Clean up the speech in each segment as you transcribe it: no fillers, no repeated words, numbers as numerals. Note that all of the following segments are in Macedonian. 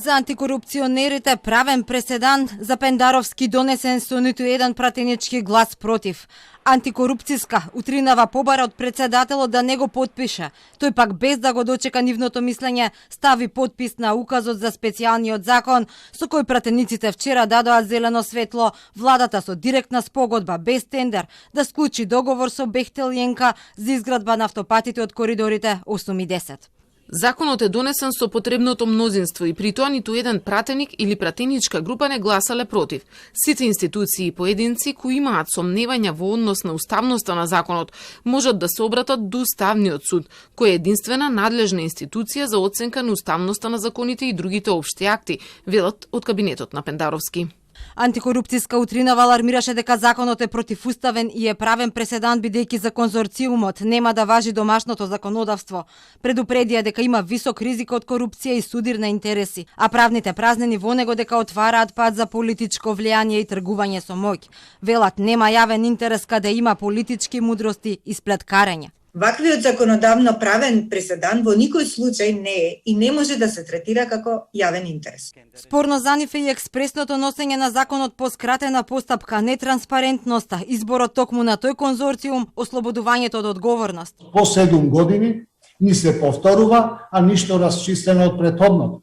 За антикорупционерите правен преседан за Пендаровски донесен со ниту еден пратенички глас против. Антикорупцијска утринава побара од председателот да не го потпише. Тој пак без да го дочека нивното мислење стави потпис на указот за специјалниот закон со кој пратениците вчера дадоа зелено светло владата со директна спогодба без тендер да склучи договор со Бехтел Јенка за изградба на автопатите од коридорите 8 и 10. Законот е донесен со потребното мнозинство и при тоа ниту еден пратеник или пратеничка група не гласале против. Сите институции и поединци кои имаат сомневања во однос на уставноста на законот можат да се обратат до Уставниот суд, кој е единствена надлежна институција за оценка на уставноста на законите и другите општи акти, велат од кабинетот на Пендаровски. Антикорупцијска утринава алармираше дека законот е противуставен и е правен преседан бидејќи за конзорциумот нема да важи домашното законодавство. Предупредија дека има висок ризик од корупција и судир на интереси, а правните празнини во него дека отвараат пат за политичко влијание и тргување со моќ. Велат нема јавен интерес каде има политички мудрости и сплеткарење. Ваквиот законодавно правен преседан во никој случај не е и не може да се третира како јавен интерес. Спорно за нив е и експресното носење на законот по скратена постапка, нетранспарентноста, изборот токму на тој конзорциум, ослободувањето од одговорност. По 7 години ни се повторува, а ништо расчистено од претходното.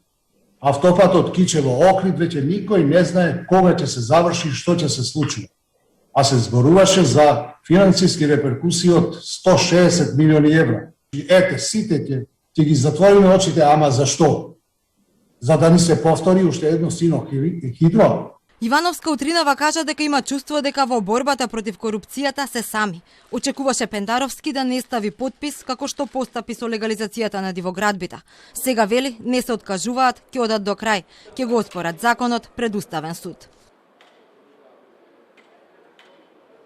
Автопатот Кичево-Охрид веќе никој не знае кога ќе се заврши и што ќе се случи. А се зборуваше за финансиски реперкусии од 160 милиони евра. И ете, сите ќе ги затвориме очите, ама зашто? За да ни се повтори уште едно сино хидро? Ивановска утринава кажа дека има чувство дека во борбата против корупцијата се сами. Очекуваше Пендаровски да не стави потпис како што постапи со легализацијата на дивоградбите. Сега вели не се откажуваат, ќе одат до крај, ќе го оспорат законот пред Уставен суд.